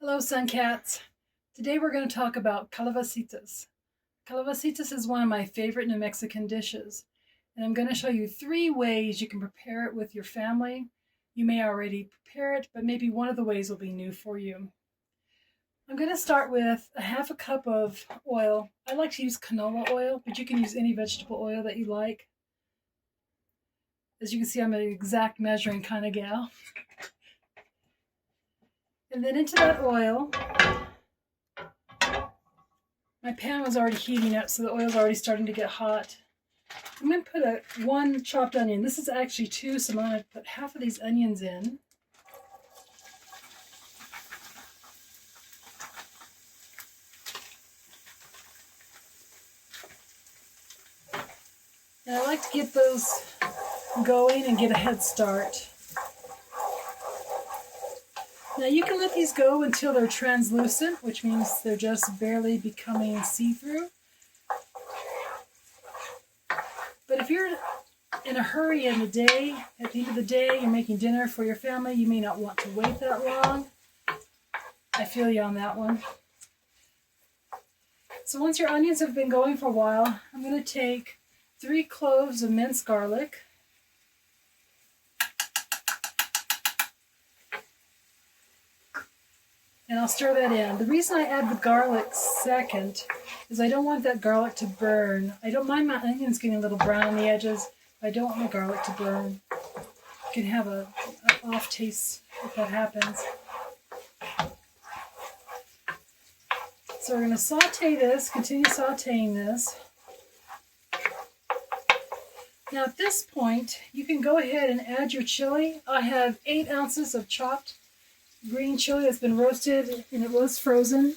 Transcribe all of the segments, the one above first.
Hello, Sun Cats. Today we're going to talk about calabacitas. Calabacitas is one of my favorite New Mexican dishes, and I'm going to show you 3 ways you can prepare it with your family. You may already prepare it, but maybe one of the ways will be new for you. I'm going to start with a half a cup of oil. I like to use canola oil, but you can use any vegetable oil that you like. As you can see, I'm an exact measuring kind of gal. And then into that oil, my pan was already heating up, so the oil's already starting to get hot. I'm going to put one chopped onion. This is actually 2, so I'm going to put half of these onions in. And I like to get those going and get a head start. Now you can let these go until they're translucent, which means they're just barely becoming see-through. But if you're in a hurry in the day, at the end of the day, you're making dinner for your family, you may not want to wait that long. I feel you on that one. So once your onions have been going for a while, I'm going to take 3 cloves of minced garlic. And I'll stir that in. The reason I add the garlic second is I don't want that garlic to burn. I don't mind my onions getting a little brown on the edges, but I don't want my garlic to burn. You can have an off taste if that happens. So we're going to saute this, continue sauteing this. Now at this point, you can go ahead and add your chili. I have 8 ounces of chopped green chili that's been roasted, and it was frozen,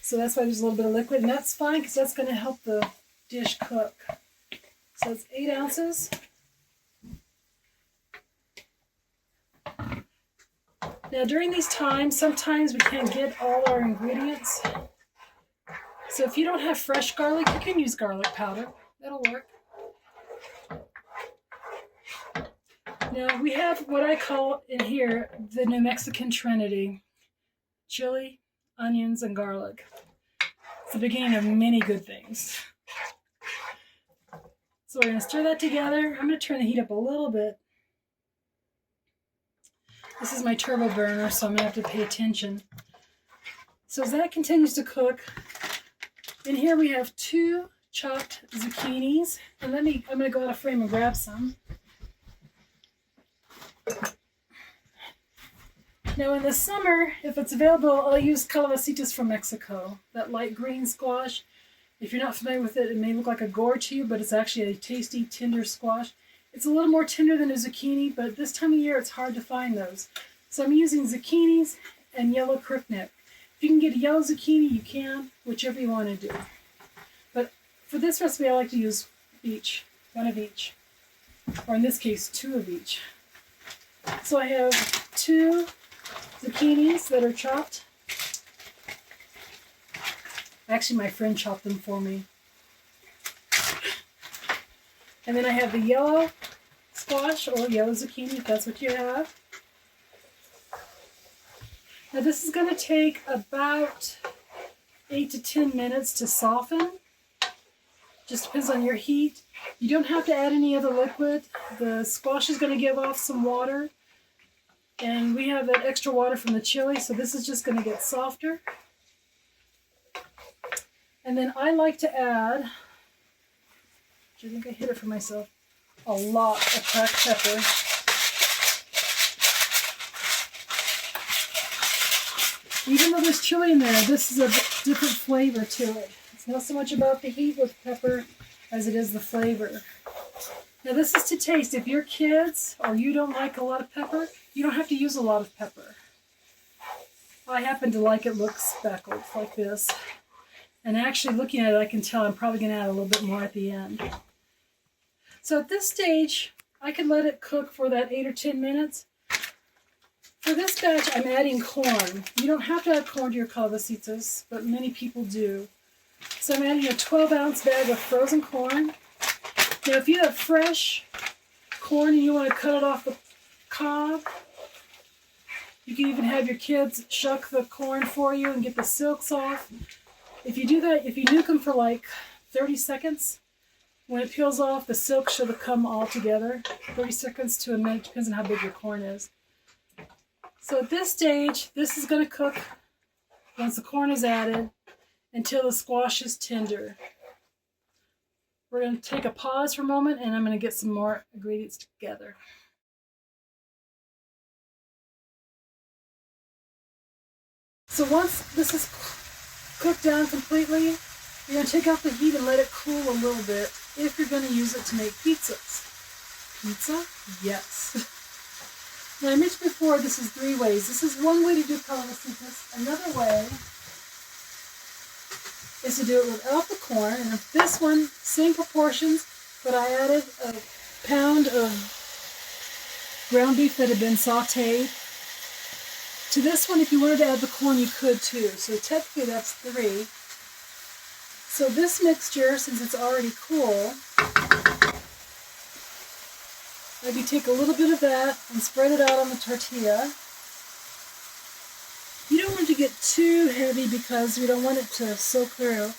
so that's why there's a little bit of liquid, and that's fine because that's going to help the dish cook. So it's 8 ounces. Now during these times, sometimes we can't get all our ingredients, so if you don't have fresh garlic, you can use garlic powder. That'll work. Now we have what I call in here the New Mexican Trinity: chili, onions, and garlic. It's the beginning of many good things. So we're going to stir that together. I'm going to turn the heat up a little bit. This is my turbo burner, so I'm going to have to pay attention. So as that continues to cook, in here we have 2 chopped zucchinis. And I'm going to go out of frame and grab some. Now in the summer, if it's available, I'll use calabacitas from Mexico, that light green squash. If you're not familiar with it, it may look like a gourd to you, but it's actually a tasty, tender squash. It's a little more tender than a zucchini, but this time of year it's hard to find those. So I'm using zucchinis and yellow crookneck. If you can get a yellow zucchini, you can, whichever you want to do. But for this recipe, I like to use each, one of each, or in this case, 2 of each. So I have 2 zucchinis that are chopped. Actually, my friend chopped them for me. And then I have the yellow squash or yellow zucchini, if that's what you have. Now this is going to take about 8 to 10 minutes to soften. Just depends on your heat. You don't have to add any other liquid. The squash is going to give off some water. And we have that extra water from the chili, so this is just going to get softer. And then I like to add, I think I hit it for myself, a lot of cracked pepper. Even though there's chili in there, this is a different flavor to it. It's not so much about the heat with pepper as it is the flavor. Now this is to taste. If you're kids or you don't like a lot of pepper, you don't have to use a lot of pepper. I happen to like it looks speckled like this. And actually looking at it, I can tell I'm probably going to add a little bit more at the end. So at this stage, I could let it cook for that 8 or 10 minutes. For this batch, I'm adding corn. You don't have to add corn to your calabacitas, but many people do. So I'm adding a 12-ounce bag of frozen corn. Now if you have fresh corn and you want to cut it off the cob, You can even have your kids shuck the corn for you and get the silks off. If you do that, if you nuke them for like 30 seconds, when it peels off, the silk should have come all together. 30 seconds to a minute, depends on how big your corn is. So at this stage, this is going to cook once the corn is added until the squash is tender. We're going to take a pause for a moment, and I'm going to get some more ingredients together. So once this is cooked down completely, you're going to take off the heat and let it cool a little bit if you're going to use it to make pizzas. Pizza? Yes. Now I mentioned before this is 3 ways. This is one way to do calabacitas. Another way is to do it without the corn. And this one, same proportions, but I added a pound of ground beef that had been sauteed. To this one, if you wanted to add the corn, you could too. So technically that's 3. So this mixture, since it's already cool, maybe take a little bit of that and spread it out on the tortilla. You don't want it to get too heavy because we don't want it to soak through.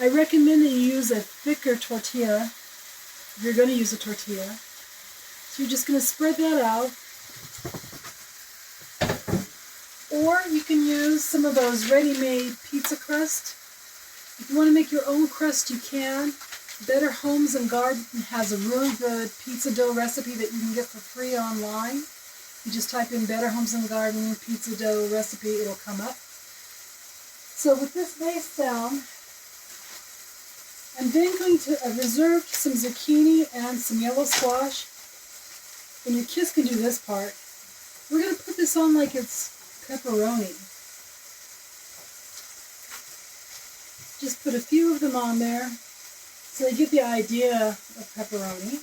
I recommend that you use a thicker tortilla if you're going to use a tortilla. So you're just going to spread that out. Or you can use some of those ready-made pizza crust. If you want to make your own crust, you can. Better Homes and Garden has a really good pizza dough recipe that you can get for free online. You just type in Better Homes and Garden pizza dough recipe, it'll come up. So with this base down, I'm then going to reserve some zucchini and some yellow squash. And your kids can do this part. We're going to put this on like it's pepperoni. Just put a few of them on there so you get the idea of pepperoni.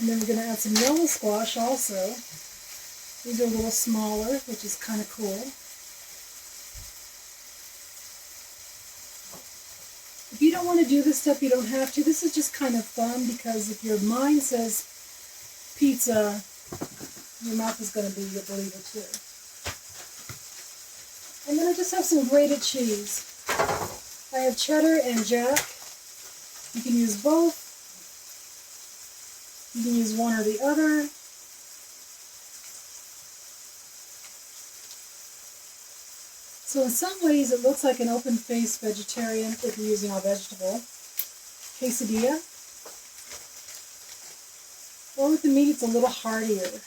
And then we're going to add some yellow squash also. These are a little smaller, which is kind of cool. If you don't want to do this stuff, you don't have to. This is just kind of fun because if your mind says pizza, your mouth is going to be a believer too. And then I just have some grated cheese. I have cheddar and jack. You can use both. You can use one or the other. So in some ways it looks like an open-faced vegetarian if you're using all vegetable. Quesadilla. Or with the meat it's a little heartier.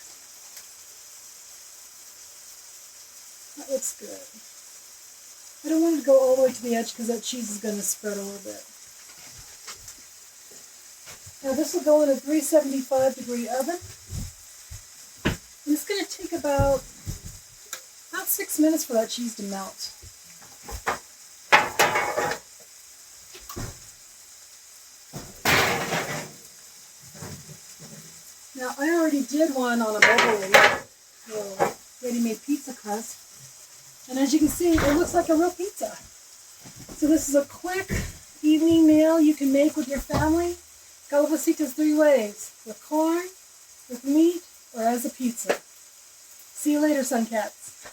That looks good. I don't want it to go all the way to the edge because that cheese is going to spread a little bit. Now this will go in a 375 degree oven. And it's going to take about 6 minutes for that cheese to melt. Now I already did one on a mobile ready-made pizza crust. And as you can see, it looks like a real pizza. So this is a quick evening meal you can make with your family. Calabacitas 3 ways. With corn, with meat, or as a pizza. See you later, Sun Cats.